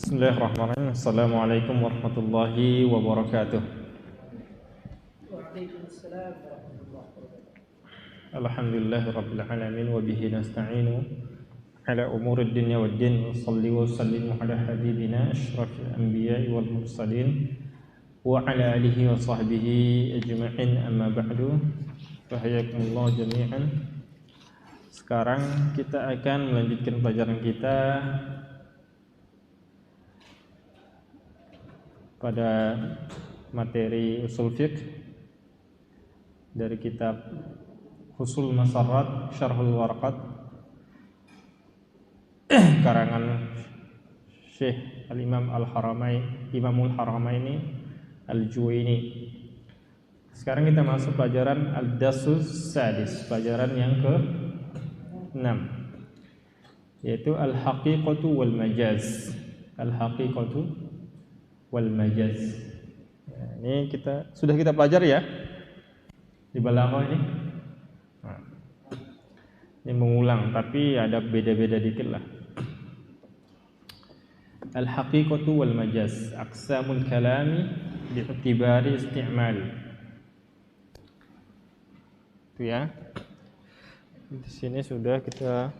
Bismillahirrahmanirrahim. Assalamualaikum warahmatullahi wabarakatuh. Waalaikumsalam warahmatullahi wabarakatuh. Alhamdulillahirabbil alamin wa bihi nasta'inu ala umurid dunya waddin. Shalli wa sallim ala habibina asyrafil anbiya'i wal mursalin wa ala alihi wa sahbihi ajma'in, amma ba'du. Fahayakumullah jami'an. Sekarang kita akan melanjutkan pelajaran kita pada materi usul fiqh dari kitab Husul Masarrat Syarhul Warqat karangan Syekh Al-Imam Imamul Haramaini Al-Juwaini. Sekarang kita masuk pelajaran Al-Dasus Sadis, pelajaran yang ke-6, yaitu Al-Haqiqatu wal Majaz. Al-Haqiqatu wal Majaz. Ini sudah kita pelajari ya di balaghah ini. Ini mengulang tapi ada beda-beda dikit lah. Al-haqiqatu wal majaz, aqsamul kalami bi'tibari isti'mal. Itu ya. Di sini sudah kita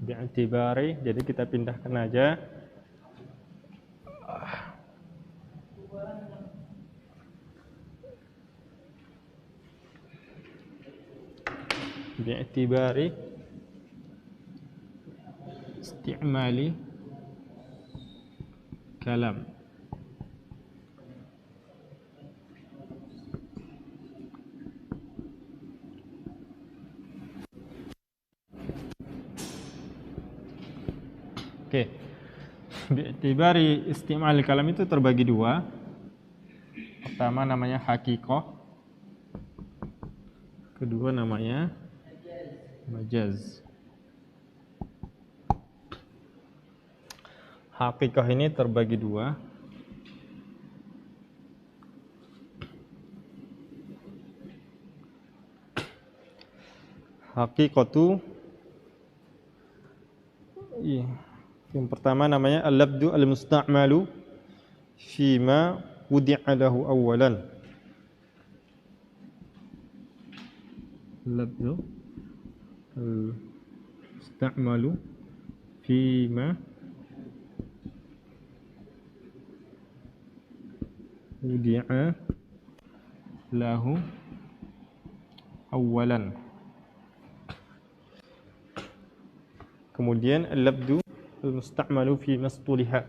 bi'tibari, jadi kita pindahkan aja. Bi'tibari isti'mali kalam. Oke. Bi'tibari isti'mal kalam itu terbagi dua. Pertama namanya haqiqah, kedua namanya majaz. Haqiqah ini terbagi dua. Haqiqatu, yang pertama namanya al-labdu al-musta'malu fima wudi'a lahu awwalan. Labdu al-musta'malu fima wudi'a lahu awwalan. Kemudian al-labdu al-musta'malu fi mastuliha.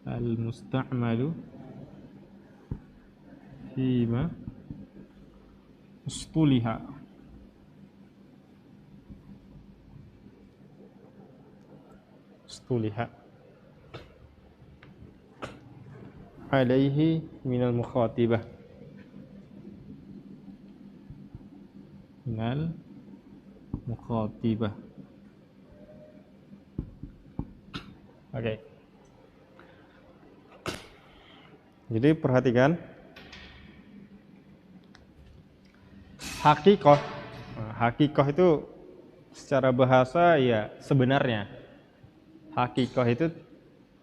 Al-musta'malu fi mastuliha. Mastuliha alaihi minal mukhatibah. Minal mukhatibah. Oke. Jadi perhatikan haqiqah. Haqiqah itu secara bahasa ya sebenarnya. Haqiqah itu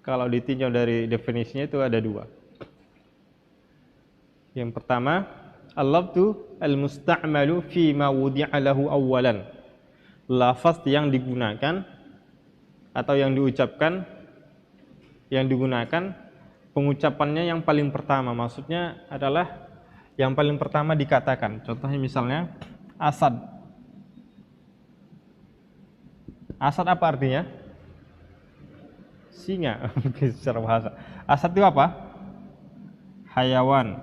kalau ditinjau dari definisinya itu ada dua. Yang pertama, al-labdu al-musta'malu fi ma wudi'a lahu awwalan. Lafaz yang digunakan atau yang diucapkan, yang digunakan pengucapannya yang paling pertama. Maksudnya adalah yang paling pertama dikatakan. Contohnya misalnya asad. Asad apa artinya? Singa. Secara bahasa. Asad itu apa? Hayawan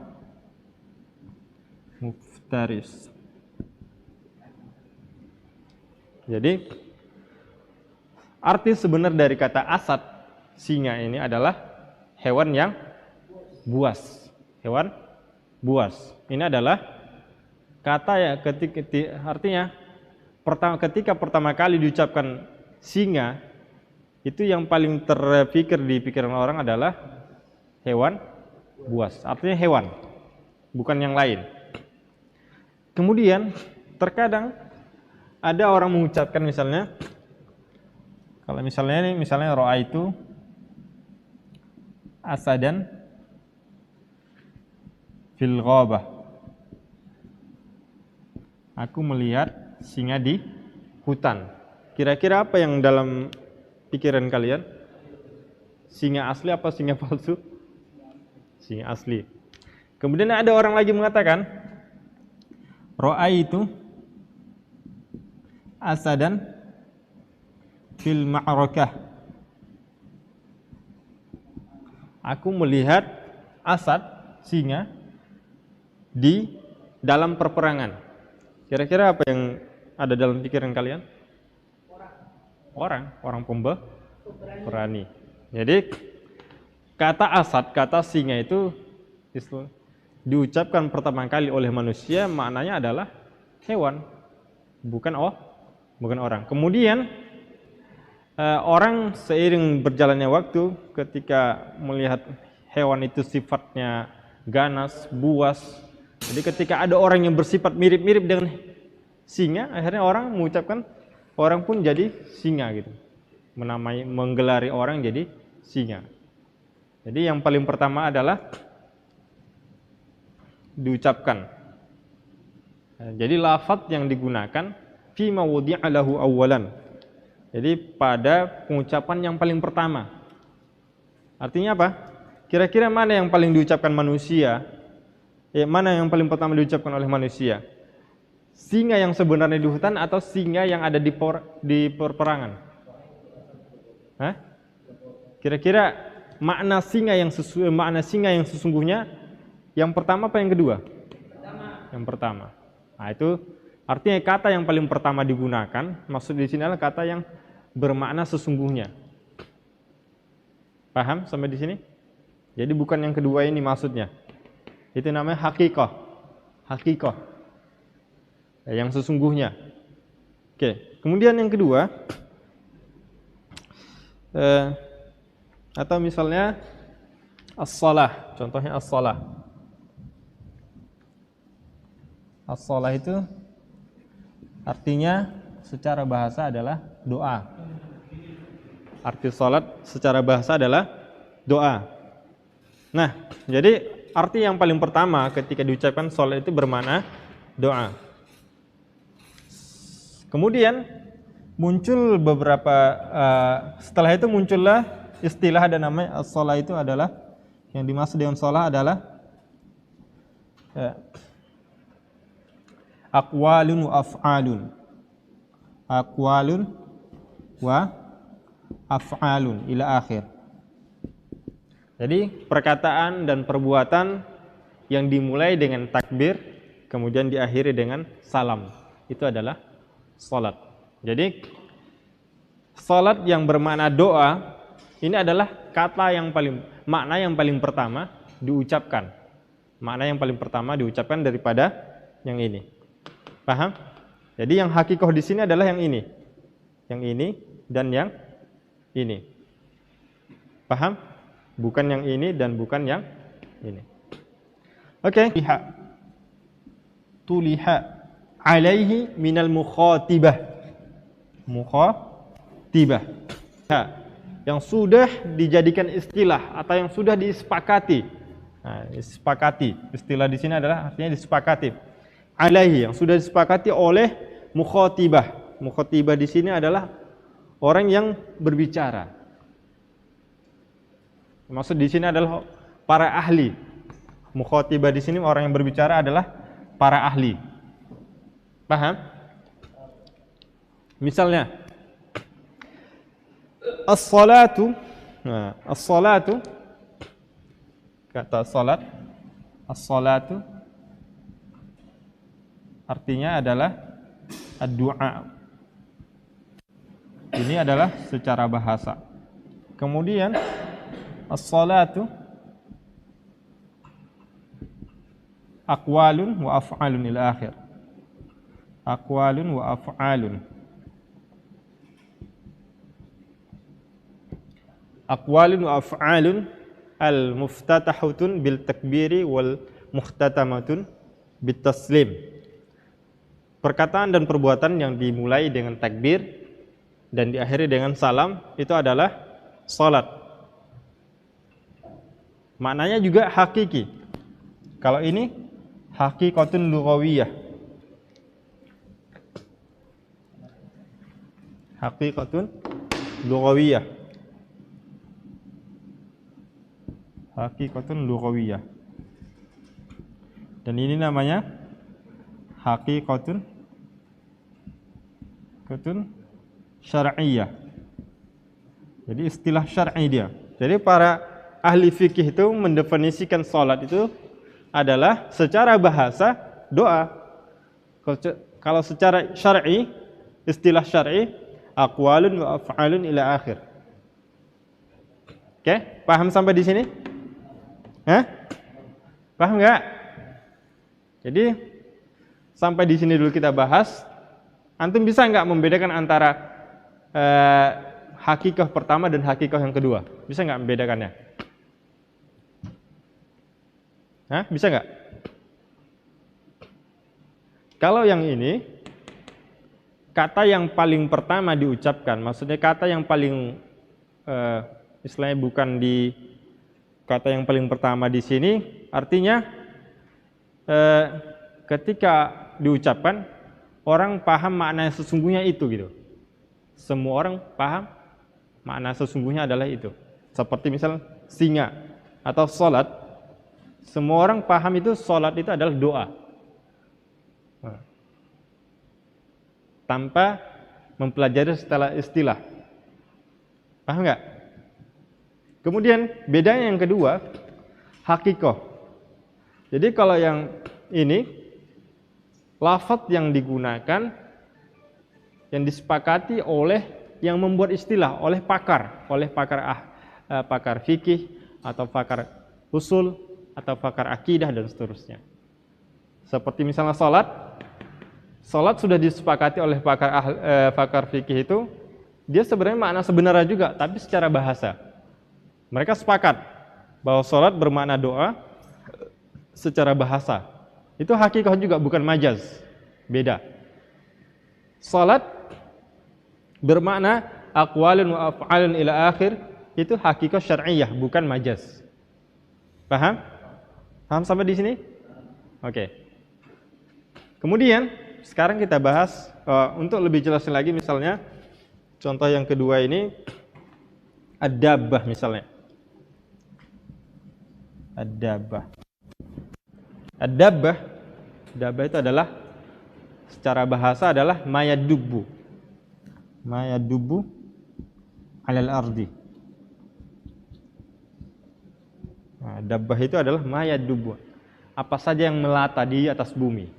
muftaris. Jadi arti sebenar dari kata asad, singa, ini adalah hewan yang buas. Hewan buas. Ini adalah kata ya artinya ketika pertama kali diucapkan singa, itu yang paling terpikir di pikiran orang adalah hewan buas. Artinya hewan, bukan yang lain. Kemudian terkadang ada orang mengucapkan misalnya, kalau misalnya ini misalnya ra'aitu asadan fil ghabah. Aku melihat singa di hutan. Kira-kira apa yang dalam pikiran kalian? Singa asli apa singa palsu? Singa asli. Kemudian ada orang lagi mengatakan, ra'aitu asadan fil ma'rakah. Aku melihat asad, singa, di dalam perperangan. Kira-kira apa yang ada dalam pikiran kalian? Orang pemberani. Jadi kata asad, kata singa itu diucapkan pertama kali oleh manusia, maknanya adalah hewan, bukan orang. Kemudian orang seiring berjalannya waktu, ketika melihat hewan itu sifatnya ganas, buas, jadi ketika ada orang yang bersifat mirip-mirip dengan singa, akhirnya orang mengucapkan, orang pun jadi singa gitu, menggelari orang jadi singa. Jadi yang paling pertama adalah diucapkan. Jadi lafaz yang digunakan fi ma wudi'a lahu awwalan. Jadi pada pengucapan yang paling pertama. Artinya apa? Kira-kira mana yang paling diucapkan manusia? Mana yang paling pertama diucapkan oleh manusia? Singa yang sebenarnya di hutan atau singa yang ada di perperangan? Hah? Kira-kira makna singa yang sesungguhnya yang pertama apa yang kedua? Yang pertama. Nah, itu artinya kata yang paling pertama digunakan, maksud di sini adalah kata yang bermakna sesungguhnya. Paham sampai di sini? Jadi bukan yang kedua ini maksudnya. Itu namanya hakikah. Hakikah. Yang sesungguhnya. Oke. Kemudian yang kedua, atau misalnya as-shalah. Contohnya as-shalah. As-shalah itu artinya secara bahasa adalah doa. Arti salat secara bahasa adalah doa. Nah, jadi arti yang paling pertama ketika diucapkan salat itu bermakna doa. Kemudian muncul beberapa setelah itu muncullah istilah dan namanya as-shalah. Itu adalah yang dimaksud dengan shalah adalah aqwalun wa af'alun. Aqwalun wa af'alun ila akhir. Jadi perkataan dan perbuatan yang dimulai dengan takbir kemudian diakhiri dengan salam, itu adalah salat. Jadi salat yang bermakna doa ini adalah makna yang paling pertama diucapkan. Makna yang paling pertama diucapkan daripada yang ini. Paham? Jadi yang hakikoh di sini adalah yang ini. Yang ini dan yang ini. Paham? Bukan yang ini dan bukan yang ini. Oke. Tuliha alaihi minal mukhatibah. Mukhatibah. Yang sudah dijadikan istilah atau yang sudah disepakati. Nah, disepakati. Istilah di sini adalah artinya disepakati. Alaihi, yang sudah disepakati oleh mukhatibah. Mukhatibah di sini adalah orang yang berbicara. Maksud di sini adalah para ahli. Mukhatibah di sini orang yang berbicara adalah para ahli. Paham? Misalnya as-salatu. Nah, as-salatu kata salat, as-salatu artinya adalah ad-du'a. Ini adalah secara bahasa. Kemudian as-salatu aqwalun wa af'alun ila akhir. Aqwalun wa af'alun. Aqwalun wa af'alun al-muftatahatun bil takbiri wal muhtatamatun bit taslim. perkataan dan perbuatan yang dimulai dengan takbir dan diakhiri dengan salam itu adalah salat. Maknanya juga hakiki. Kalau ini hakikatun lughawiyah. Hakikatun lughawiyah. Hakikatun lughawiyah. Dan ini namanya hakikatun syar'iyyah. Jadi istilah syar'i dia. Jadi para ahli fikih itu mendefinisikan salat itu adalah secara bahasa doa. Kalau secara syar'i, istilah syar'i aqwalun wa af'alun ila akhir. Oke, paham sampai di sini? Hah? Paham enggak? Jadi sampai di sini dulu kita bahas. Antum bisa enggak membedakan antara hakikah pertama dan hakikah yang kedua? Bisa enggak membedakannya? Hah? Bisa enggak? Kalau yang ini kata yang paling pertama diucapkan, maksudnya kata yang paling istilahnya bukan di kata yang paling pertama di sini, artinya ketika diucapkan orang paham makna sesungguhnya itu gitu. Semua orang paham makna sesungguhnya adalah itu. Seperti misal singa atau salat, semua orang paham itu salat itu adalah doa. Tanpa mempelajari setelah istilah. Paham enggak? Kemudian bedanya yang kedua, hakikoh. Jadi kalau yang ini lafaz yang digunakan yang disepakati oleh yang membuat istilah, oleh pakar pakar fikih atau pakar usul atau pakar akidah dan seterusnya. Seperti misalnya salat sudah disepakati oleh pakar fikih itu, dia sebenarnya makna sebenarnya juga, tapi secara bahasa. Mereka sepakat bahwa salat bermakna doa secara bahasa. Itu hakikah juga, bukan majaz. Beda. Salat bermakna aqwalun wa af'alun ila akhir, itu hakikah syar'iyyah, bukan majaz. Paham? Paham sampai di sini? Oke. Kemudian sekarang kita bahas untuk lebih jelas lagi, misalnya contoh yang kedua ini ad-dabbah misalnya. Ad-dabbah. Ad-dabbah itu adalah secara bahasa adalah mayadubbu alal ardi. Nah, dabbah itu adalah mayadubbu. Apa saja yang melata di atas bumi,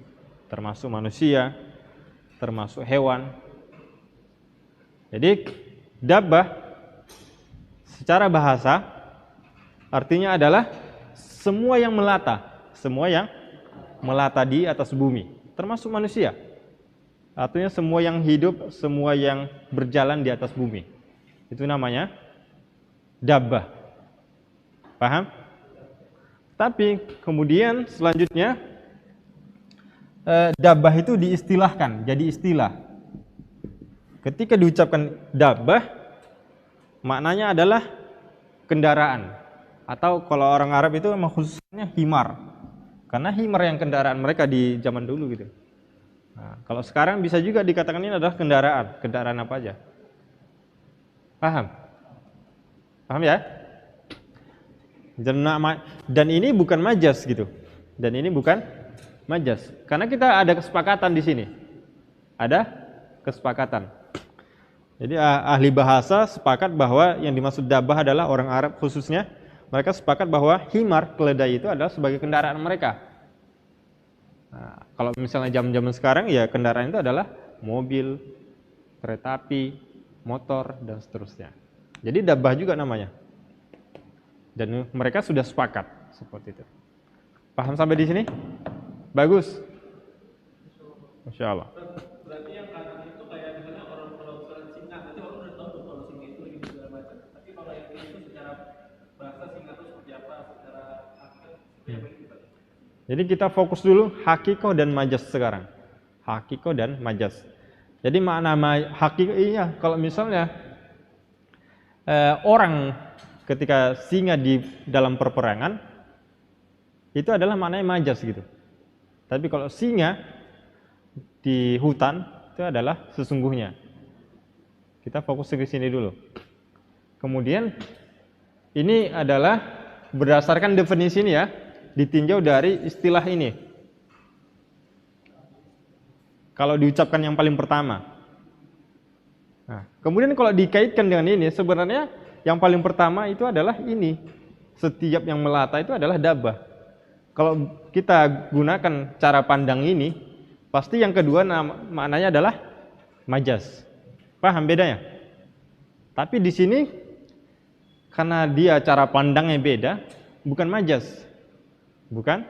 termasuk manusia, termasuk hewan. Jadi dabbah secara bahasa artinya adalah semua yang melata di atas bumi, termasuk manusia. Artinya semua yang hidup, semua yang berjalan di atas bumi. Itu namanya dabbah. Paham? Tapi kemudian selanjutnya dabbah itu diistilahkan, jadi istilah. Ketika diucapkan dabbah, maknanya adalah kendaraan. Atau kalau orang Arab itu memang khususnya himar. Karena himar yang kendaraan mereka di zaman dulu gitu. Nah, kalau sekarang bisa juga dikatakan ini adalah kendaraan. Kendaraan apa aja? Paham? Paham ya? Dan ini bukan majaz gitu. Dan ini bukan majaz. Karena kita ada kesepakatan di sini. Ada kesepakatan. Jadi ahli bahasa sepakat bahwa yang dimaksud dabbah adalah orang Arab khususnya. Mereka sepakat bahwa himar, keledai itu adalah sebagai kendaraan mereka. Nah, kalau misalnya zaman-zaman sekarang ya kendaraan itu adalah mobil, kereta api, motor dan seterusnya. Jadi dabbah juga namanya. Dan mereka sudah sepakat seperti itu. Paham sampai di sini? Bagus. Masya Allah. Berarti yang kanan itu kayak misalnya orang kalau singa, nanti orang udah tahu tuh kalau singa itu lagi segala macam. Tapi kalau yang ini itu secara bahasa singa itu seperti apa, secara hakikat seperti apa gitu. Jadi kita fokus dulu hakikoh dan majaz sekarang. hakiko dan majaz. Jadi makna hakiko iya, kalau misalnya orang ketika singa di dalam perperangan itu adalah maknanya majaz gitu. Tapi kalau singa di hutan itu adalah sesungguhnya. Kita fokus ke sini dulu. Kemudian ini adalah berdasarkan definisi ini ya, ditinjau dari istilah ini. Kalau diucapkan yang paling pertama. Nah, kemudian kalau dikaitkan dengan ini, sebenarnya yang paling pertama itu adalah ini. Setiap yang melata itu adalah dabbah. Kalau kita gunakan cara pandang ini, pasti yang kedua maknanya adalah majaz. Paham bedanya? Tapi di sini karena dia cara pandangnya beda, bukan majaz. Bukan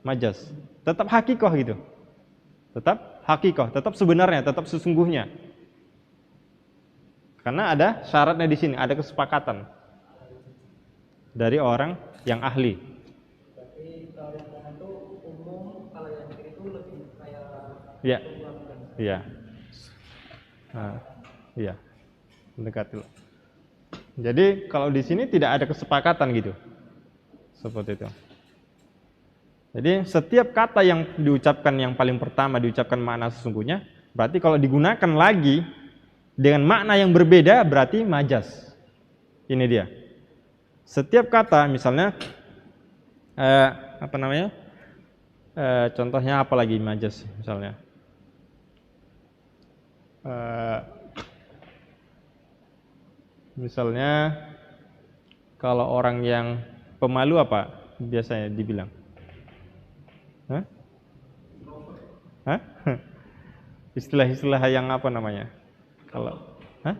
majaz. Tetap hakikoh gitu. Tetap hakikoh, tetap sebenarnya, tetap sesungguhnya. Karena ada syaratnya di sini, ada kesepakatan dari orang yang ahli. Berarti kalau yang kanan itu umum, kalau yang kiri itu lebih kayak Iya. Iya. Nah, iya. Mendekati. Jadi kalau di sini tidak ada kesepakatan gitu. Seperti itu. Jadi setiap kata yang diucapkan yang paling pertama diucapkan makna sesungguhnya, berarti kalau digunakan lagi dengan makna yang berbeda berarti majaz. Ini dia. Setiap kata misalnya contohnya apa lagi majaz misalnya? Misalnya kalau orang yang pemalu apa biasanya dibilang? Hah? Hah? Istilah-istilah yang apa namanya? Kalau hah?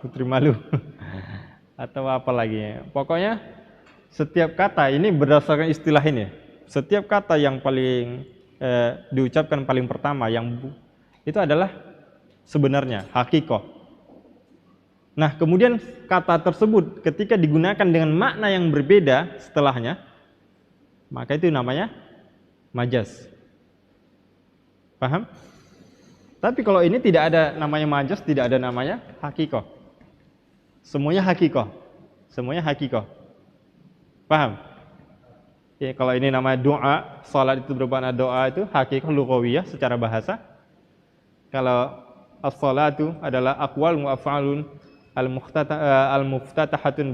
Putri malu. Atau apa lagi? Pokoknya setiap kata ini berdasarkan istilah ini. Setiap kata yang paling diucapkan paling pertama itu adalah sebenarnya hakikoh. Nah, kemudian kata tersebut ketika digunakan dengan makna yang berbeda setelahnya, maka itu namanya majaz. Paham? Tapi kalau ini tidak ada namanya majaz, tidak ada namanya hakikoh. Semuanya hakikoh. Semuanya hakikoh. Paham? Ya, kalau ini namanya doa, salat itu bermakna doa itu hakikoh lughawiyah secara bahasa. Kalau as-salatu adalah aqwal wa af'alun al-muftatahatun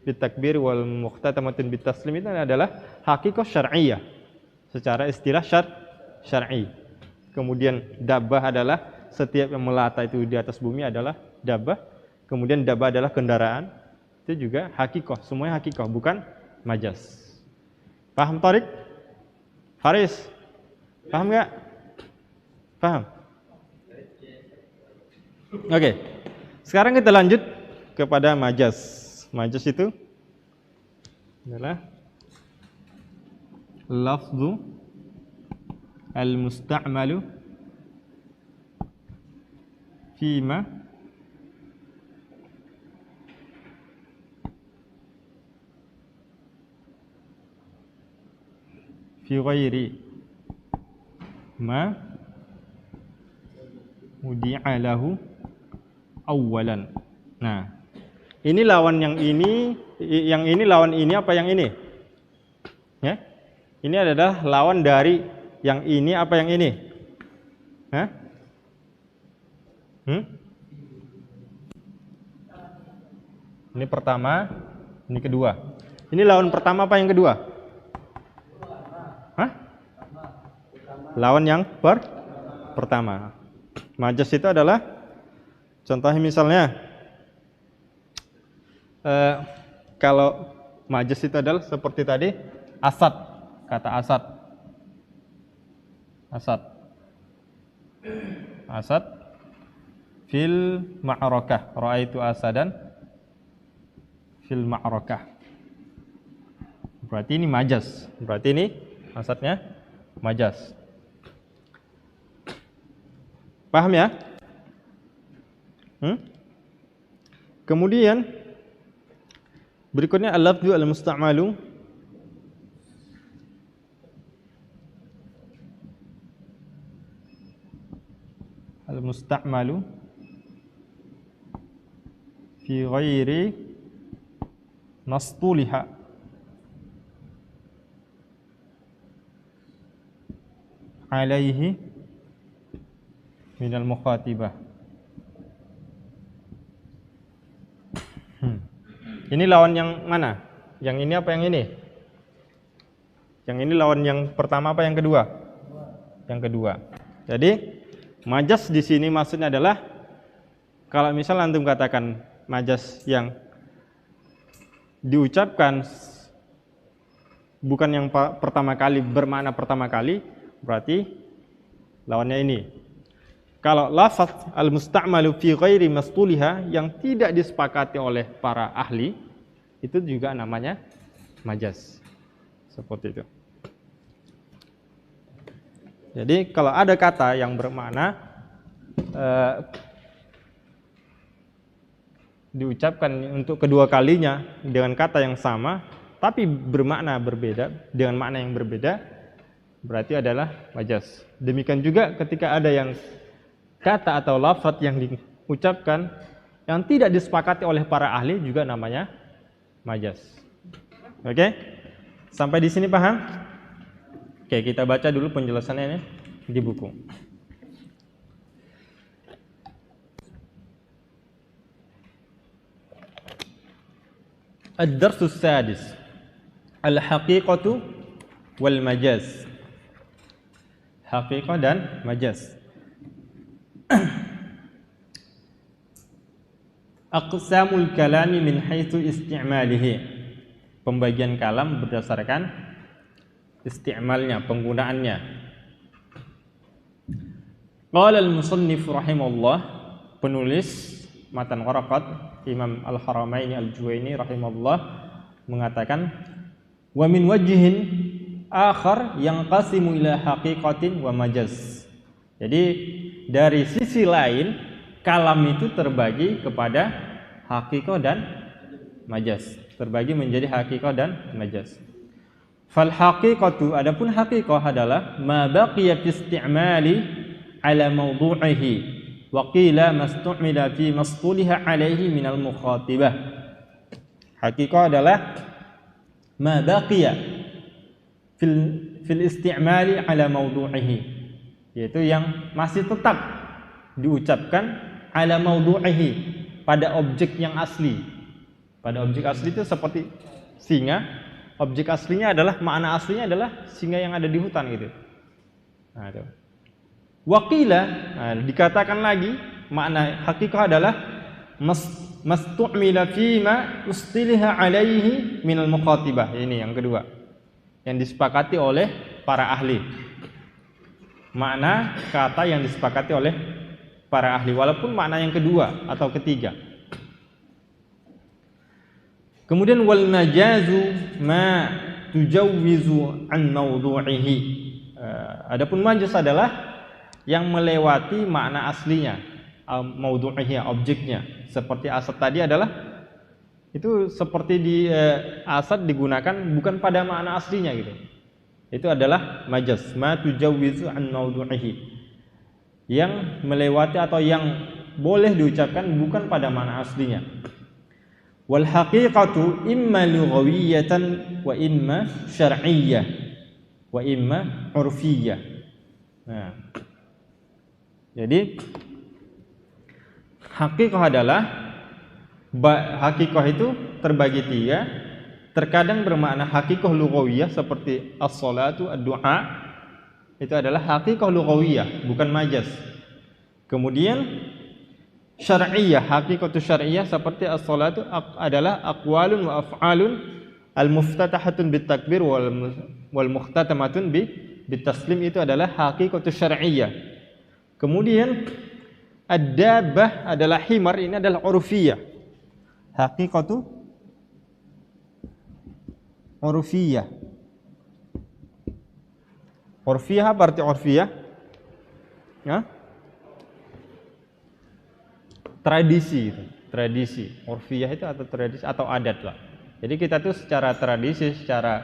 bitakbir wal muhtatamatun bitaslim, itu adalah hakikoh syar'iyyah secara istilah syar'i. Kemudian dabbah adalah setiap yang melata itu di atas bumi adalah dabbah. Kemudian dabbah adalah kendaraan. Itu juga hakikoh, semuanya hakikoh, bukan majaz. Paham Tariq? Faris? Paham enggak? Paham? Oke. Sekarang kita lanjut kepada majaz. Majaz itu adalah lafzu al-musta'malu fima fi ghairi ma wudi'a lahu awalan. Nah, ini lawan yang ini lawan ini apa yang ini? Ya? Ini adalah lawan dari yang ini apa yang ini? Hah? Ini pertama, ini kedua. Ini lawan pertama apa yang kedua? Hah? Lawan yang pertama. Majaz itu adalah contohnya misalnya kalau majaz itu adalah seperti tadi asad, kata asad fil ma'rakah, ra'aitu asadan fil ma'rakah. Berarti ini majaz, berarti ini asadnya majaz. Paham ya? Kemudian berikutnya al-lafzu al-musta'malu al-musta'malu fi ghairi mastuliha alaihi minal mukhatibah. Ini lawan yang mana? Yang ini apa yang ini? Yang ini lawan yang pertama apa yang kedua? Yang kedua. Jadi majas di sini maksudnya adalah kalau misal antum katakan majas yang diucapkan bukan yang pertama kali, bermakna pertama kali, berarti lawannya ini. Kalau lafaz al-musta'malu fi ghairi mastuliha yang tidak disepakati oleh para ahli, itu juga namanya majas. Seperti itu. Jadi kalau ada kata yang bermakna diucapkan untuk kedua kalinya dengan kata yang sama, tapi bermakna berbeda, dengan makna yang berbeda, berarti adalah majas. Demikian juga ketika ada yang kata atau lafaz yang diucapkan yang tidak disepakati oleh para ahli juga namanya majas. Oke? Sampai di sini paham? Oke, kita baca dulu penjelasannya ini di buku. Ad-darsus sadis. Al-haqiqatu wal majaz. Haqiqah dan majaz. Aqsamul kalami min haitsu isti'malihi. Pembagian kalam berdasarkan isti'malnya, penggunaannya. Qala al-musannif rahimahullah, penulis matan Waraqat Imam Al-Haramaini Al-Juwaini rahimahullah mengatakan wa min wajhin akhar yanqasimu ila haqiqatin wa majaz. Jadi dari sisi lain kalam itu terbagi kepada haqiqah dan majaz, terbagi menjadi haqiqah dan majaz. Fal haqiqatu, adapun haqiqah adalah ma baqiya fi isti'mali ala mawdu'ihi wa qila mastu'mila fi mastuliha alaihi minal mukhatibah. Haqiqah adalah ma baqiya fil isti'mali ala mawdu'ihi, yaitu yang masih tetap diucapkan ala mawdu'ihi, pada objek yang asli. Pada objek asli itu seperti singa. Objek aslinya adalah, makna aslinya adalah singa yang ada di hutan gitu. Nah, itu. Waqila, dikatakan lagi makna hakikah adalah mastu'mila fima ustiliha alaihi minal mukhatibah. Ini yang kedua, yang disepakati oleh para ahli. Makna kata yang disepakati oleh para ahli, walaupun makna yang kedua atau ketiga. Kemudian wal majazu ma tujawwizu an mawdu'ihi. Adapun majaz adalah yang melewati makna aslinya, mawdu'ihi, objeknya. Seperti asad tadi adalah itu seperti di asad digunakan bukan pada makna aslinya gitu. Itu adalah majaz, ma tujawwizu an mawdu'ihi, yang melewati atau yang boleh diucapkan bukan pada makna aslinya. Wal haqiqatu imma lughawiyatan wa imma syar'iyyah wa imma urfiyyah. Nah, jadi haqiqah adalah, haqiqah itu terbagi tiga. Terkadang bermakna haqiqah lughawiyah seperti as-salatu, ad-du'a. Itu adalah haqiqah lughawiyah, bukan majaz. Kemudian syar'iyyah, haqiqatu syar'iyyah seperti as-salatu adalah aqwalun wa af'alun al-muftatahatun bit-takbir wal mukhtatamatun bit-taslim. Itu adalah haqiqatu syar'iyyah. Kemudian ad-dabbah adalah himar, ini adalah urfiyah. Haqiqatu urfiyah. Urfiyah apa arti urfiyah? Ya? Tradisi, tradisi. Urfiyah itu atau tradisi atau adat lah. Jadi kita tuh secara tradisi, secara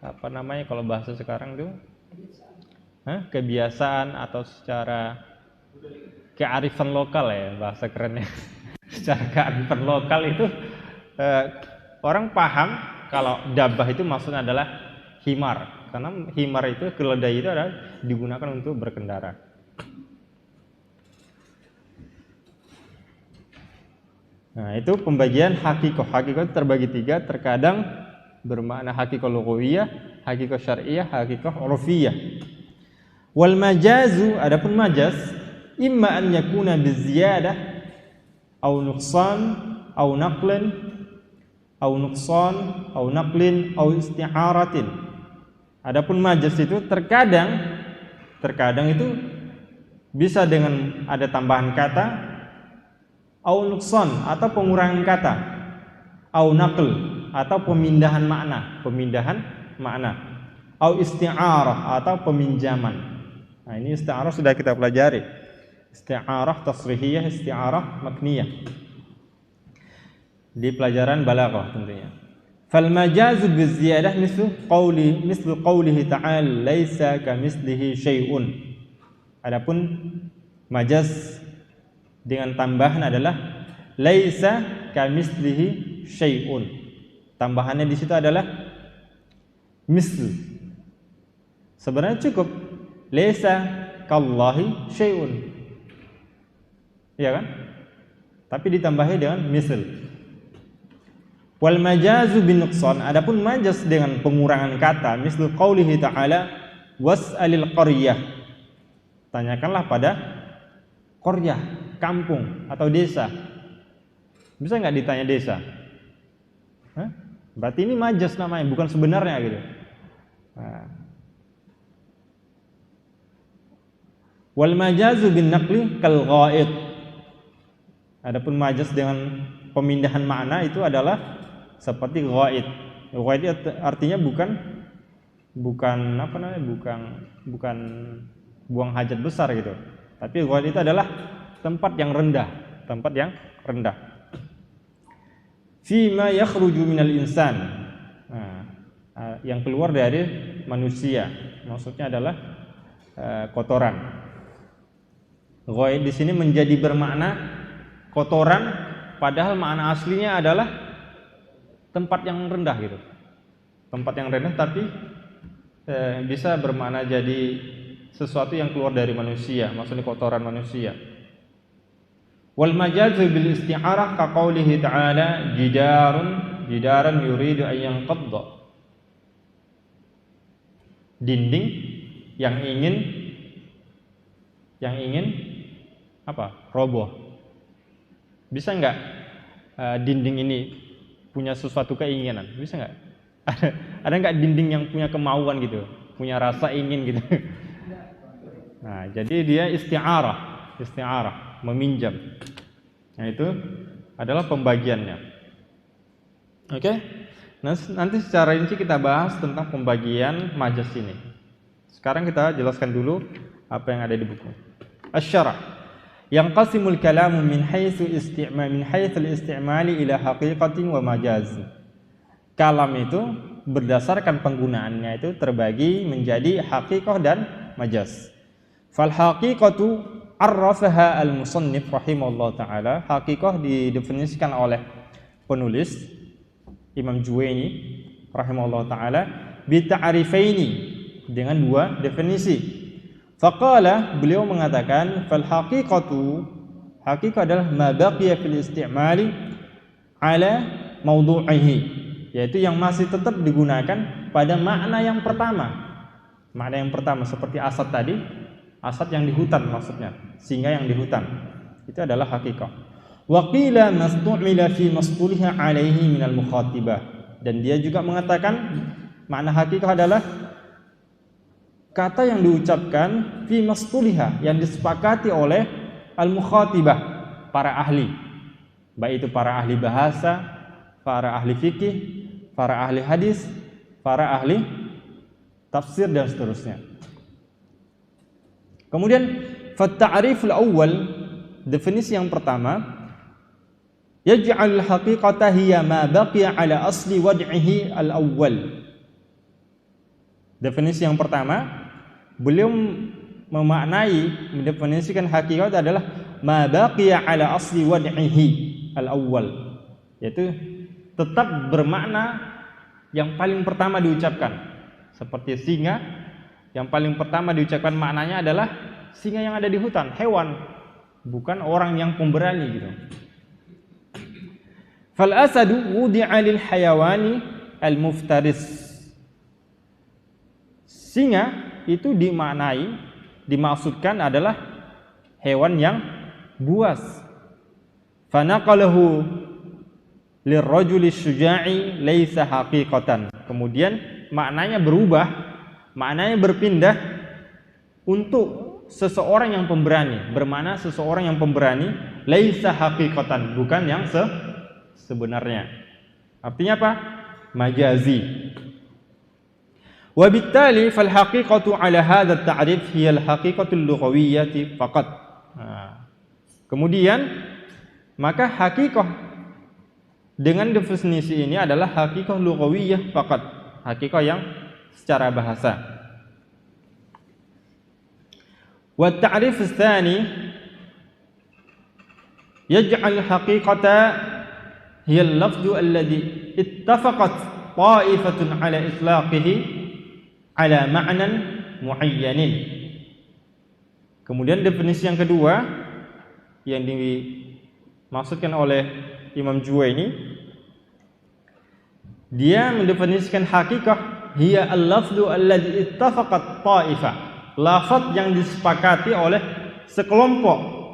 apa namanya kalau bahasa sekarang tuh kebiasaan atau secara kearifan lokal ya, bahasa kerennya. Secara kearifan lokal itu orang paham kalau dabbah itu maksudnya adalah himar, karena himar itu keledai itu adalah digunakan untuk berkendara. Nah, itu pembagian hakikoh. Hakikoh itu terbagi 3, terkadang bermakna hakikoh lughawiyah, hakikoh syar'iyah, hakikoh urfiyah. Wal majazu, adapun majaz, imma an yakuna biziyadah au nuqsan au naqlin au nuqsan au naqlin au isti'aratin. Adapun majaz itu terkadang itu bisa dengan ada tambahan kata, au nuqsan atau pengurangan kata, au naql atau pemindahan makna, au isti'arah atau peminjaman. Nah, ini isti'arah sudah kita pelajari. Isti'arah tasrihiyah, isti'arah makniyah di pelajaran balaghah tentunya. Fal majazu biziyadah mislu qawlihi ta'ala laisa kamitslihi syai'un. Adapun majaz dengan tambahan adalah laisa kamitslihi syai'un. Tambahannya di situ adalah misl. Sebenarnya cukup laisa kallahi syai'un. Ya kan? Tapi ditambahi dengan misl. Wal majazu bin nuqsan, adapun majaz dengan pengurangan kata, misal qaulihi ta'ala was'alil qaryah. Tanyakanlah pada qaryah, kampung atau desa. Bisa enggak ditanya desa? Hah? Berarti ini majaz namanya, bukan sebenarnya gitu. Nah. Wal majazu bin naqli kal ghaid. Adapun majaz dengan pemindahan makna itu adalah seperti ghaid. Ghaid artinya bukan buang hajat besar gitu. Tapi ghaid itu adalah tempat yang rendah. Fima yakhruju minal insan. Nah, yang keluar dari manusia. Maksudnya adalah kotoran. Ghaid di sini menjadi bermakna kotoran, padahal makna aslinya adalah tempat yang rendah gitu. Tempat yang rendah tapi bisa bermakna jadi sesuatu yang keluar dari manusia, maksudnya kotoran manusia. Wal majazu bil isti'arah ka qaulihi ta'ala jidaran yuridu an yanqadda. Dinding yang ingin roboh. Bisa enggak dinding ini punya sesuatu keinginan? Bisa enggak? Ada enggak dinding yang punya kemauan gitu, punya rasa ingin gitu? Nah, jadi dia isti'arah, meminjam. Nah, itu adalah pembagiannya. Oke? Nah, nanti secara rinci kita bahas tentang pembagian majaz ini. Sekarang kita jelaskan dulu apa yang ada di buku. Asy-syara' yanqasimul kalamu min haitsu al-istimali ila haqiqatin wa majaz. Kalam itu berdasarkan penggunaannya itu terbagi menjadi haqiqah dan majaz. Fal haqiqatu arrafaha al-musannif rahimahullah taala. Haqiqah didefinisikan oleh penulis Imam Juwaini rahimahullah taala bi ta'rifaini, dengan 2 definisi. Faqala, beliau mengatakan fal haqiqatu, haqiqah adalah ma baqiya fil istimali ala mawdu'ihi, yaitu yang masih tetap digunakan pada makna yang pertama. Makna yang pertama seperti asad tadi, asad yang di hutan maksudnya, singa yang di hutan. Itu adalah haqiqah. Wa qila mastu'mila fi masquliha alaihi minal mukhatibah, dan dia juga mengatakan makna haqiqah adalah kata yang diucapkan fi masquliha, yang disepakati oleh al-mukhatibah, para ahli, baik itu para ahli bahasa, para ahli fikih, para ahli hadis, para ahli tafsir dan seterusnya. Kemudian fa-ta'riful awwal, definisi yang pertama, yaj'al haqiqata hiya ma baqiya ala asli wad'ihi al-awwal. Definisi yang pertama, beliau mendefinisikan hakikat adalah ma baqiya ala asli wad'ihi al-awwal, yaitu tetap bermakna yang paling pertama diucapkan. Seperti singa, yang paling pertama diucapkan maknanya adalah singa yang ada di hutan, hewan, bukan orang yang pemberani gitu. Fal asadu wudi'a lil hayawani al-muftaris. Singa itu dimaksudkan adalah hewan yang buas. Fanaqalahu lirrajuli syuja'i laisa haqiqatan. Kemudian maknanya berubah, maknanya berpindah untuk seseorang yang pemberani, bermakna seseorang yang pemberani, laisa haqiqatan, bukan yang sebenarnya. Artinya apa? Majazi. Wabittali fal haqiqatu ala hadha at-ta'rif hiya al-haqiqatu al-lughawiyyah faqat. Kemudian maka haqiqah dengan definisi ini adalah haqiqah lughawiyyah faqat, haqiqah yang secara bahasa. Wa at-ta'rif ats-tsani yaj'al haqiqata hiya al-lafdhu alladhi ittafaqat ta'ifatun ala itlaqihi ala ma'nan muayyanin. Kemudian definisi yang kedua yang dimaksudkan oleh Imam Juwaini, dia mendefinisikan haqiqah hiya al-lafdhu alladhi ittafaqat ta'ifah, lafaz yang disepakati oleh sekelompok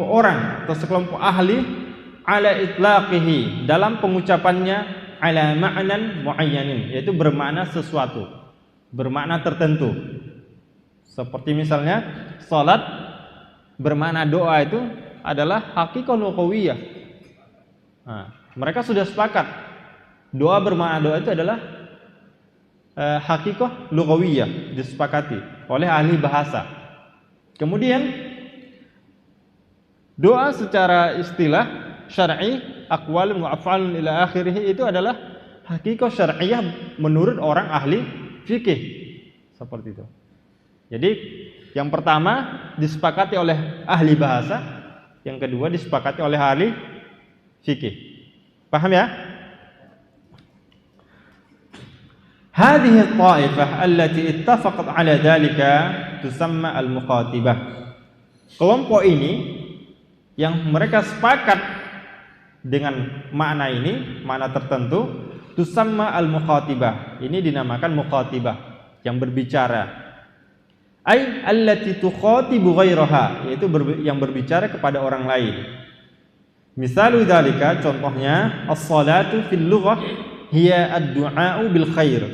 orang atau sekelompok ahli ala itlaqihi, dalam pengucapannya ala ma'nan muayyanin, yaitu bermakna sesuatu, bermakna tertentu. Seperti misalnya salat bermakna doa itu adalah haqiqah lughawiyah. Mereka sudah sepakat doa bermakna doa itu adalah haqiqah lughawiyah, disepakati oleh ahli bahasa. Kemudian doa secara istilah syar'i, aqwalun wa af'alun ila akhirih, itu adalah haqiqah syar'iyah menurut orang ahli fikih. Seperti itu. Jadi yang pertama disepakati oleh ahli bahasa, yang kedua disepakati oleh ahli fikih. Paham ya? Hadhihi at-ta'ifah allati ittafaqat 'ala dhalika tusamma al-muqatibah. Kelompok ini yang mereka sepakat dengan makna ini, makna tertentu, tusamma al-muqatibah. Ini dinamakan muqatibah, yang berbicara. Ai allati tukhatibu ghairaha, yaitu yang berbicara kepada orang lain. Misalu dzalika, contohnya as-salatu fil lughah hiya ad-du'a'u bil khair.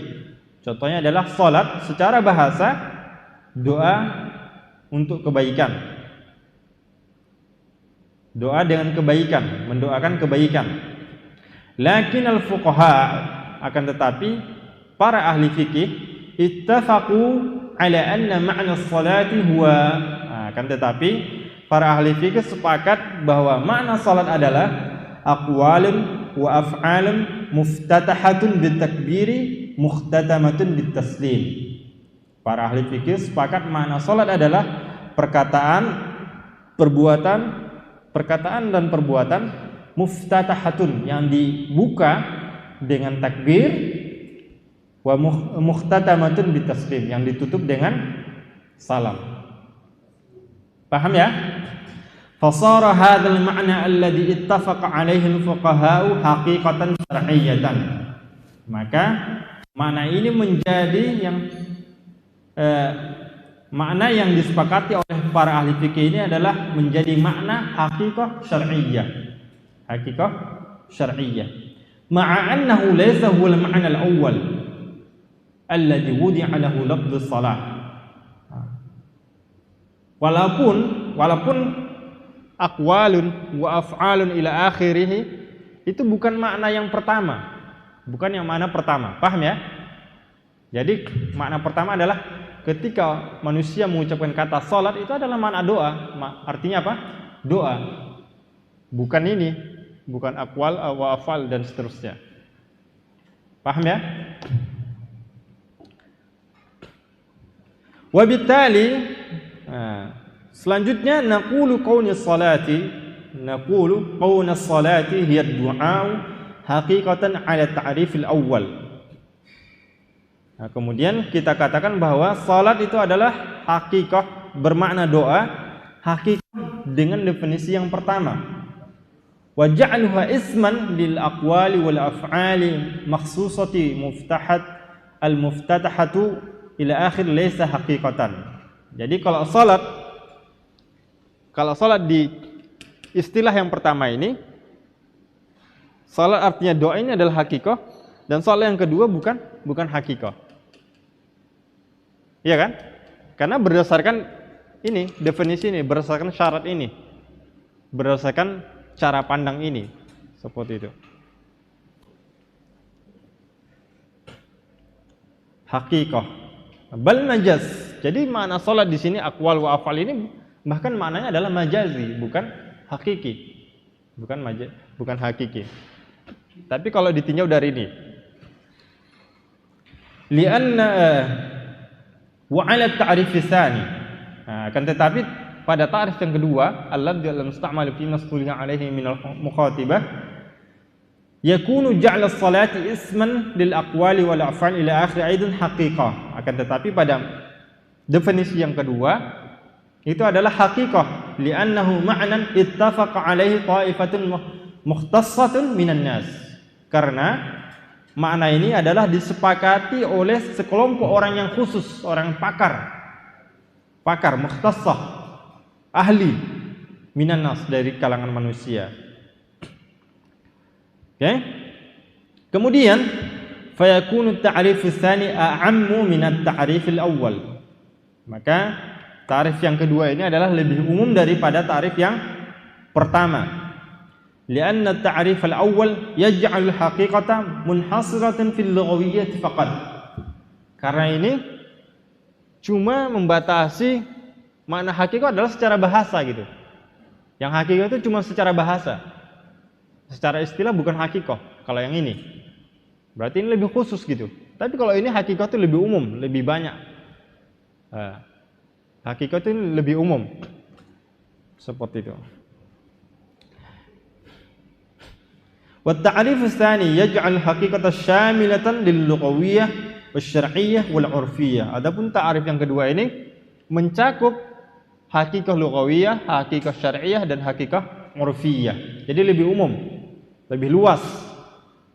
Contohnya adalah salat secara bahasa doa untuk kebaikan. Doa dengan kebaikan, mendoakan kebaikan. Lakin al-fuqaha, akan tetapi para ahli fikih, ittafaqu ala anna ma'na as-salati huwa, akan tetapi para ahli fikih sepakat bahwa makna salat adalah aqwalun wa af'alun muftatahatun bitakbiri mukhtatamatun bitaslim. Para ahli fikih sepakat makna salat adalah perkataan dan perbuatan muftatahatun, yang dibuka dengan takbir, wa mukhtatamatun bitaslim, yang ditutup dengan salam. Paham ya? Fasara hadzal ma'na alladhi ittafaqa 'alaihi al-fuqaha'u haqiqatan syar'iyyatan. Maka makna ini menjadi yang makna yang disepakati oleh para ahli fikih ini adalah menjadi makna haqiqah syar'iyyah. Haqiqah syar'iyyah. Ma'a annahu laysa huwa al-ma'na al-awwal alladhi wudi'a lahu lafdhus shalah. Walaupun aqwalun wa af'alun ila akhirih itu bukan makna yang pertama, bukan yang makna pertama. Paham ya? Jadi makna pertama adalah ketika manusia mengucapkan kata salat itu adalah makna doa. Artinya apa? Doa. Bukan ini, bukan aqwal wa af'al dan seterusnya. Paham ya? Wabittali Selanjutnya naqulu qawna salati hiya du'a haqiqatan ala ta'rifil awal. Nah, kemudian kita katakan bahwa salat itu adalah hakikah, bermakna doa, hakikah dengan definisi yang pertama. Wa ja'aluha isman lil aqwali wal af'ali makhsusati al-muftatahatu ila akhir laysa haqiqatan. Jadi kalau salat di istilah yang pertama ini, salat artinya doa ini adalah hakikah, dan salat yang kedua bukan hakikah. Iya kan? Karena berdasarkan ini, definisi ini, berdasarkan syarat ini, berdasarkan cara pandang ini, seperti itu. Hakikah, bal majaz. Jadi makna salat di sini aqwal wa afal ini bahkan maknanya adalah majazi, bukan hakiki. Bukan hakiki. Tapi kalau ditinjau dari ini, lianna wa 'ala at-ta'rif tsani. Akan tetapi pada ta'rif yang kedua, alladzi al-musta'mal fi mas'uliyah 'alaihi min al-mukhatibah, yakunu ja'la as-salati isman lil aqwali wal af'al ila akhir aidan haqiqah. Akan tetapi pada definisi yang kedua itu adalah haqiqah, li'annahu ma'nan ittafaqa 'alaihi ta'ifatun mukhtassatun minan nas. Karena makna ini adalah disepakati oleh sekelompok orang yang khusus, orang pakar mukhtassah, ahli minan nas, dari kalangan manusia. Oke? Kemudian fayakunu at-ta'rif ats-tsani a'ammu min at-ta'rif al-awwal. Maka ta'rif yang kedua ini adalah lebih umum daripada ta'rif yang pertama. Lianna at-ta'rif al-awwal yaj'al al-haqiqata munhasiratan fil lughawiyyah faqat. Karena ini cuma membatasi makna hakikah adalah secara bahasa gitu. Yang hakikah itu cuma secara bahasa. Secara istilah bukan hakikah. Kalau yang ini berarti ini lebih khusus gitu. Tapi kalau ini hakikah itu lebih umum, lebih banyak. Hakikah itu lebih umum. Seperti itu. Wa ta'rif ats-tsani yaj'al haqiqata syamilatan lil-lughawiyyah wasy-syar'iyyah wal-'urfiyyah. Adapun ta'rif yang kedua ini mencakup hakikah lughawiyah, hakikah syar'iyyah dan hakikah 'urfiyyah. Jadi lebih umum, lebih luas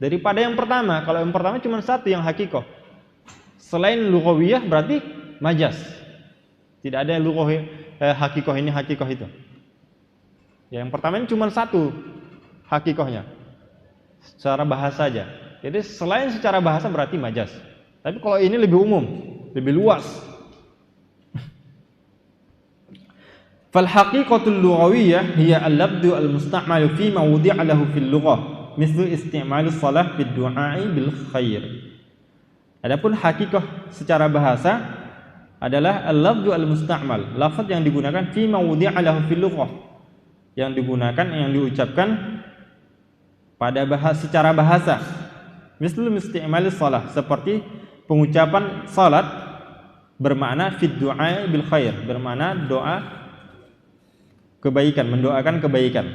daripada yang pertama. Kalau yang pertama cuma satu yang hakikah. Selain lughawiyah berarti majaz. Tidak ada hakikah ini, hakikah itu. Yang pertama ini cuma satu hakikahnya, secara bahasa saja. Jadi selain secara bahasa berarti majaz. Tapi kalau ini lebih umum, lebih luas. Fal haqiqatul lughawiyyah hiya al-labdu al-musta'mal fi ma wudi'a lahu fil lughah, mislu isti'mal as-salah bid du'a'i bil khair. Adapun hakikah secara bahasa adalah al-labdu al-musta'mal, lafaz yang digunakan fi ma wudi'a lahu fil lughah, yang digunakan, yang diucapkan pada secara bahasa. Misal isti'mal salah, seperti pengucapan salat bermakna fid du'a bil khair, bermakna doa kebaikan, mendoakan kebaikan.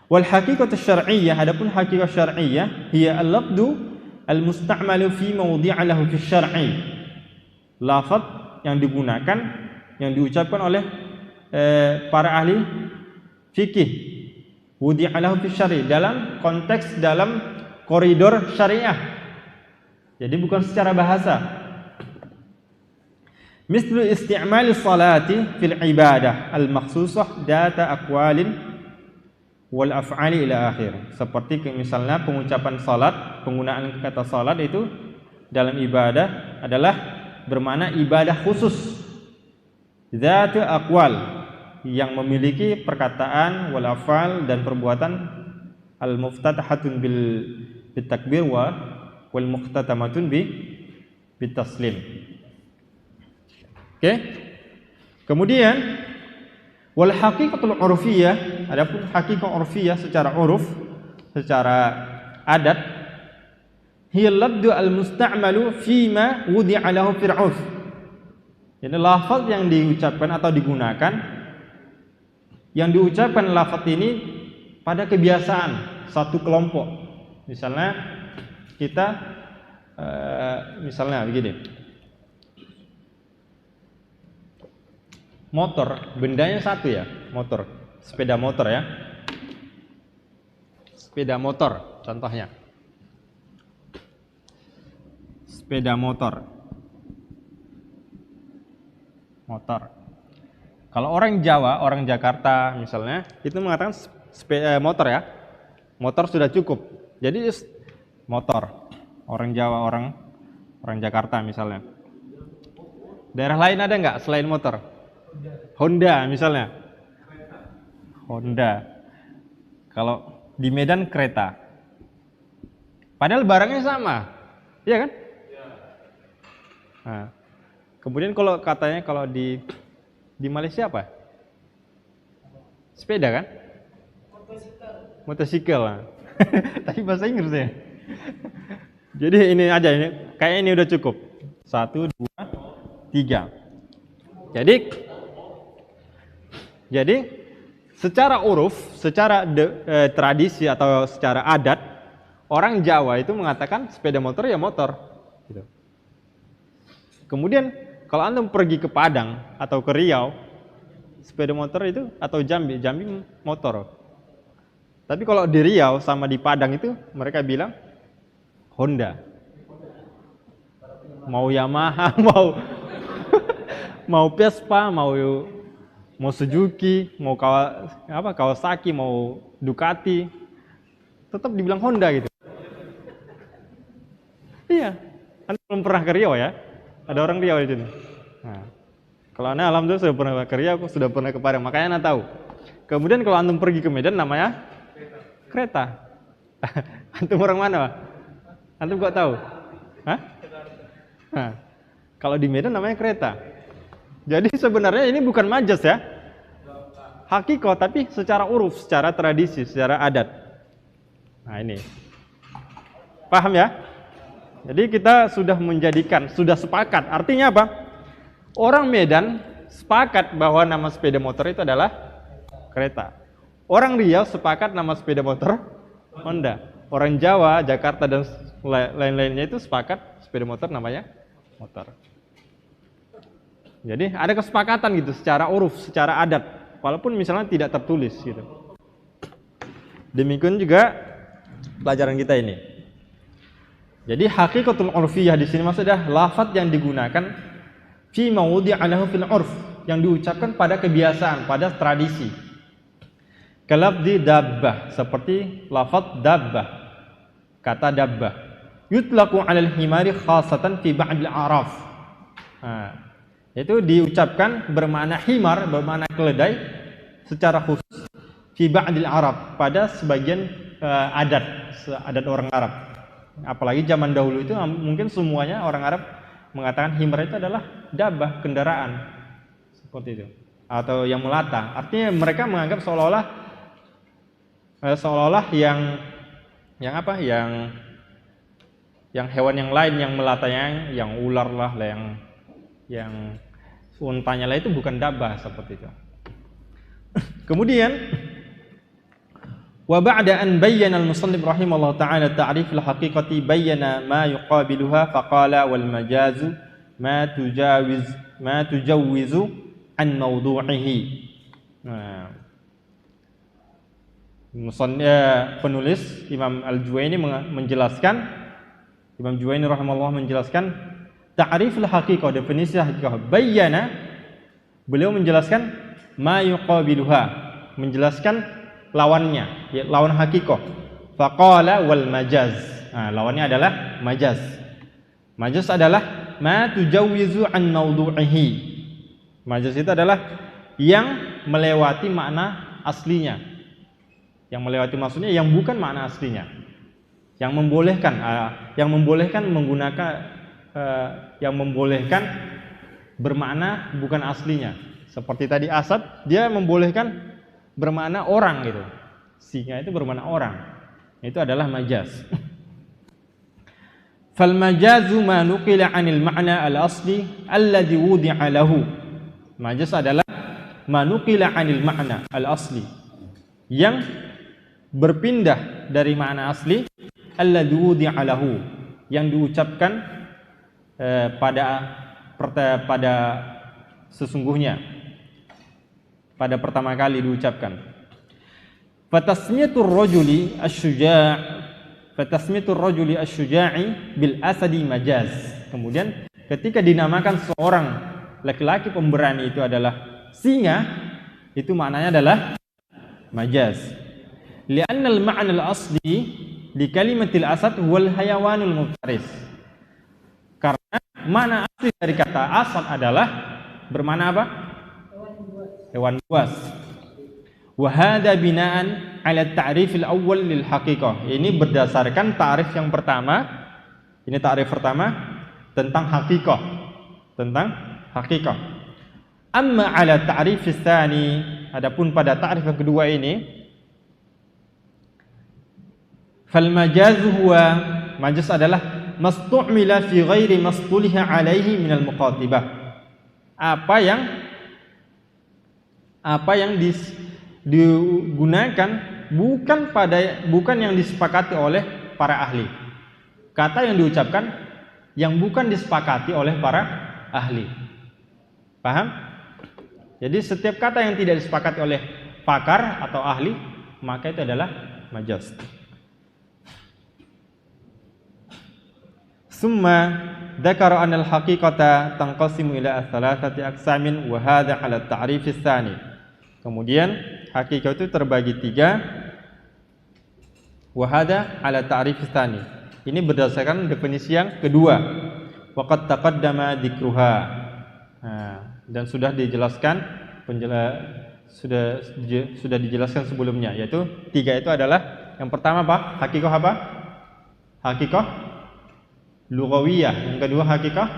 Wal haqiqatu syar'iyyah, adapun hakikat syar'iyyah hiya al-lafdu al-musta'mal fi mawdi'a lahu fi syar'i. Lafaz yang digunakan, yang diucapkan oleh para ahli fikih, wudi'a lahu fi syar'i, dalam konteks, dalam koridor syariah. Jadi bukan secara bahasa. Mislu isti'mal salati fil ibadah al-makhsusah data aqwalin wal af'ali ila akhir. Seperti misalnya pengucapan salat, penggunaan kata salat itu dalam ibadah adalah bermakna ibadah khusus, data aqwal, yang memiliki perkataan wal af'al dan perbuatan al-muftatahatun bil takbir wal muqtatamatun bi taslim. Oke. Kemudian wal haqiqatul urfiyyah, adapun haqiqah urfiyyah secara uruf, secara adat, hiya al-labdu al-musta'malu fi ma wudi'a lahu fil 'urf, Jadi lafaz yang diucapkan atau digunakan, yang diucapkan lafaz ini pada kebiasaan satu kelompok. Misalnya kita misalnya begini, motor, bendanya satu ya, motor, sepeda motor ya, sepeda motor contohnya, sepeda motor. Kalau orang Jawa, orang Jakarta misalnya, itu mengatakan motor ya. Motor sudah cukup. Jadi motor. Orang Jawa, orang Jakarta misalnya. Daerah lain ada nggak selain motor? Honda misalnya. Honda. Kalau di Medan kereta. Padahal barangnya sama. Iya kan? Nah, kemudian kalau katanya kalau di Malaysia apa? Sepeda kan? Motosikal. Tapi bahasa Inggris ya. Jadi ini aja, ini kayak ini udah cukup. 1, 2, 3. Jadi secara uruf, secara tradisi atau secara adat, orang Jawa itu mengatakan sepeda motor ya motor. Gitu. Kemudian kalau Anda pergi ke Padang atau ke Riau, sepeda motor itu, atau Jambi motor. Tapi kalau di Riau sama di Padang itu mereka bilang Honda. Mau Yamaha, mau Vespa, mau Suzuki, mau Kawasaki, mau Ducati, tetap dibilang Honda gitu. Iya, Anda belum pernah ke Riau ya? Ada orang Riau di sini. Nah, kalau Anda alhamdulillah sudah pernah ke Riau, aku sudah pernah ke Padang, makanya Anda tahu. Kemudian kalau Antum pergi ke Medan namanya kereta. Antum orang mana, Pak? Antum kok tahu? Hah? Nah, kalau di Medan namanya kereta. Jadi sebenarnya ini bukan majas ya, hakiko, tapi secara uruf, secara tradisi, secara adat. Nah ini, paham ya? Jadi kita sudah sudah sepakat. Artinya apa? Orang Medan sepakat bahwa nama sepeda motor itu adalah kereta. Orang Riau sepakat nama sepeda motor Honda. Orang Jawa, Jakarta dan lain-lainnya itu sepakat sepeda motor namanya motor. Jadi ada kesepakatan gitu secara uruf, secara adat, walaupun misalnya tidak tertulis gitu. Demikian juga pelajaran kita ini. Jadi hakikatul urfiyah di sini maksudnya lafaz yang digunakan fi mawdi'ahu fil urf, yang diucapkan pada kebiasaan, pada tradisi. Kalafzi dabbah, seperti lafaz dabbah, kata dabbah. Yutlaqu 'alal himari khassatan fi ba'dil a'raf. Nah, itu diucapkan bermakna himar, bermakna keledai secara khusus fi ba'dil Arab, pada sebagian adat orang Arab. Apalagi zaman dahulu itu mungkin semuanya orang Arab mengatakan himar itu adalah dabbah, kendaraan seperti itu, atau yang melata. Artinya mereka menganggap seolah-olah yang hewan yang lain yang melatanya, yang ular lah, yang untanya lah, itu bukan dabbah seperti itu. Kemudian wa ba'da an bayyana al-musannif rahimallahu ta'ala ta'rif al-haqiqati bayyana ma yuqabiluha faqala wal majazu ma tujawwizu an mawdu'ihi. Nah, penulis Imam Al-Juwaini menjelaskan, Imam Juwaini rahimahullah menjelaskan ta'rif al-haqiqah, definisi haqiqah. Bayyana, beliau menjelaskan ma yuqabiluha, menjelaskan lawannya, lawan haqiqah. Faqala wal majaz. Nah, lawannya adalah majaz. Majaz adalah ma tujawwizu an mawdu'ihi. Majaz itu adalah yang melewati makna aslinya, yang melewati maksudnya yang bukan makna aslinya, yang membolehkan menggunakan yang membolehkan bermakna bukan aslinya. Seperti tadi asad, dia membolehkan bermakna orang gitu. Singa itu bermakna orang. Itu adalah majaz. Fal majazu ma nuqila 'anil ma'na al-asli alladhi wudi'a lahu. Majaz adalah ma nuqila 'anil ma'na al-asli, yang berpindah dari makna asli, alladhi wudi'a lahu, yang diucapkan pada sesungguhnya, pada pertama kali diucapkan. Fatasmiyatur rajuli asy-syuja'i bil asadi majaz. Kemudian ketika dinamakan seorang laki-laki pemberani itu adalah singa, itu maknanya adalah majaz. Li'anna al-ma'na al-asli di kalimatil asad wal hayawanul muftaris. Karena makna asli dari kata asad adalah bermakna apa? Hewan buas. Wa hadza binaan 'ala at-ta'rif al-awwal lil haqiqah. Ini berdasarkan ta'rif yang pertama. Ini ta'rif pertama tentang haqiqah, Amma 'ala ta'rif ats-tsani, adapun pada ta'rif yang kedua ini, fal majazu huwa, majaz adalah mastu'mila fi ghairi mastuliha 'alaihi min al-muqatibah. Apa yang digunakan bukan yang disepakati oleh para ahli. Kata yang diucapkan yang bukan disepakati oleh para ahli. Paham? Jadi setiap kata yang tidak disepakati oleh pakar atau ahli, maka itu adalah majaz. Summa dzakara anna al-haqiqata tanqasimu ila thalathati aqsamin wa hadha 'ala at-ta'rif ats-tsani. Kemudian hakikat itu terbagi 3. Wa hadha 'ala at-ta'rif ats-tsani. Ini berdasarkan definisi yang kedua. Wa qad taqaddama dzikruha. Dan sudah dijelaskan sudah dijelaskan sebelumnya, yaitu 3 itu adalah yang pertama apa? Hakikah apa? Hakikah lughawiyah, yang kedua hakikah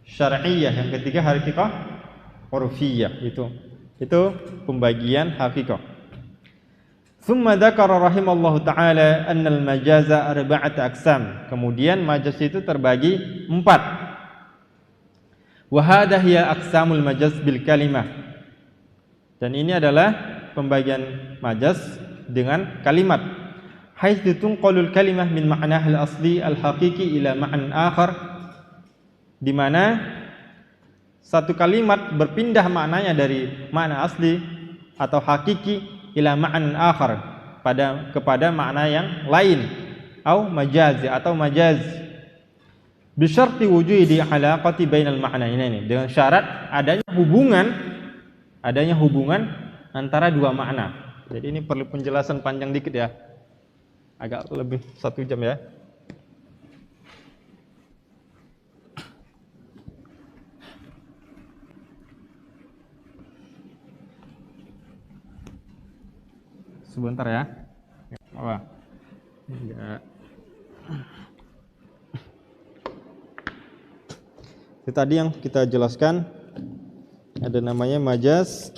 syar'iyyah, yang ketiga hakikah urfiyah. Itu pembagian hakikah. Tsumma dzakara rahimallahu taala anna al-majaza arba'ata aqsam. Kemudian majaz itu terbagi 4. Wa hadha hiya aqsamul majaz bil kalimah. Dan ini adalah pembagian majaz dengan kalimat. Haitsu tunqalul kalimah min ma'naha al-asli al-haqiqi ila ma'nan akhar, di mana satu kalimat berpindah maknanya dari makna asli atau hakiki ila ma'nan akhar, kepada makna yang lain, atau majazi atau majaz. Bi syarti wujudi alaqati bainal ma'naini, dengan syarat adanya hubungan antara dua makna. Jadi ini perlu penjelasan panjang dikit ya. Agak lebih 1 jam ya. Sebentar ya. Apa? Enggak. Itu tadi yang kita jelaskan, ada namanya majaz,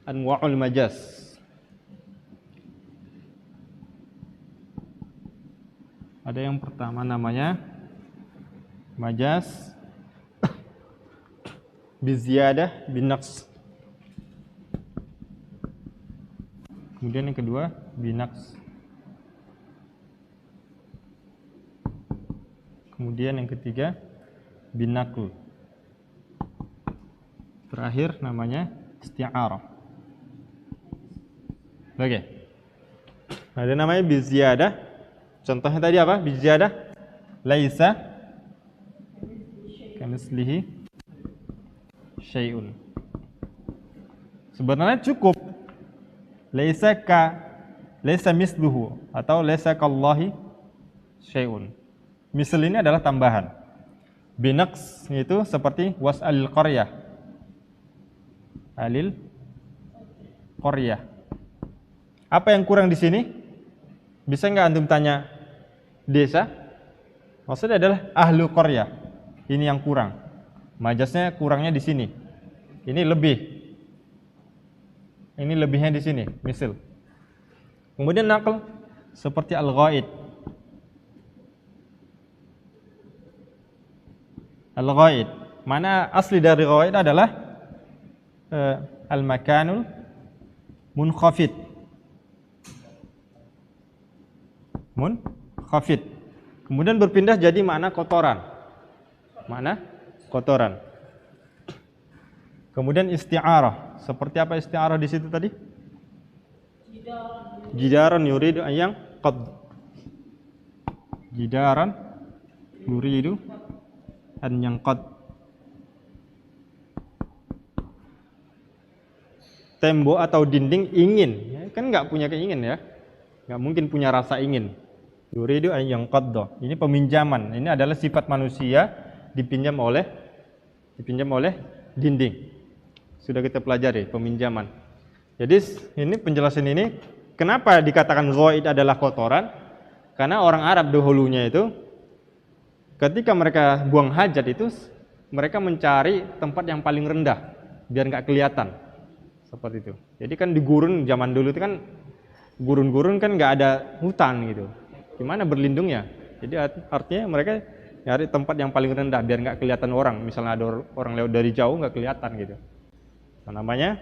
anwa'ul majaz. Ada yang pertama namanya majaz biziyadah binaqs. Kemudian yang kedua binaqs. Kemudian yang ketiga binaql. Terakhir namanya isti'arah. Oke. Ada namanya biziyadah. Contohnya tadi apa? Biziyadah laisa kamitslihi syai'un. Sebenarnya cukup laisa misluhu atau laisa kallahi syai'un. Misal ini adalah tambahan. Binaqs itu seperti was'alil qaryah. Alil qaryah. Apa yang kurang di sini? Bisa enggak antum tanya desa? Maksudnya adalah ahlu qaryah. Ini yang kurang. Majaznya kurangnya di sini. Ini lebih. Ini lebihnya di sini, misal. Kemudian naql seperti al-ghaid. Al-ghaid, mana asli dari ghaid adalah al-makanul munkhafid. Munkhafid. Kemudian berpindah jadi makna kotoran. Makna kotoran. Kemudian isti'arah. Seperti apa isti'arah di situ tadi? Jidaran yuridu ayang qad. Jidaran yuridu an yanqad. Tembok atau dinding ingin, ya, kan nggak punya keinginan ya, nggak mungkin punya rasa ingin. Yuridu an yanqad. Ini peminjaman. Ini adalah sifat manusia dipinjam oleh dinding. Sudah kita pelajari peminjaman. Jadi ini penjelasan ini kenapa dikatakan ghaid adalah kotoran? Karena orang Arab dahulunya itu ketika mereka buang hajat itu mereka mencari tempat yang paling rendah biar nggak kelihatan. Seperti itu. Jadi kan di gurun zaman dulu itu kan gurun-gurun kan nggak ada hutan gitu. Gimana berlindungnya? Jadi artinya mereka nyari tempat yang paling rendah biar nggak kelihatan orang. Misalnya ada orang lewat dari jauh nggak kelihatan gitu. Nah, namanya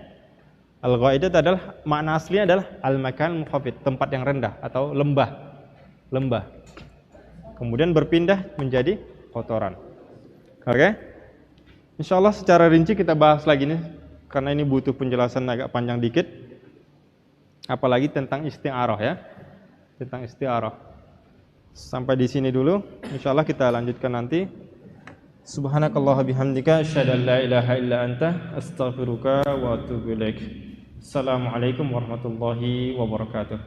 al-ghaid adalah makna aslinya adalah al-makan munkhafid, tempat yang rendah atau lembah. Kemudian berpindah menjadi kotoran. Oke? Insyaallah secara rinci kita bahas lagi nih karena ini butuh penjelasan agak panjang dikit. Apalagi tentang isti'arah ya. Tentang isti'arah. Sampai di sini dulu. Insyaallah kita lanjutkan nanti. Subhanakallah bihamdika asyhadu an la ilaha illa anta astaghfiruka wa atubu ilaik. Assalamualaikum warahmatullahi wabarakatuh.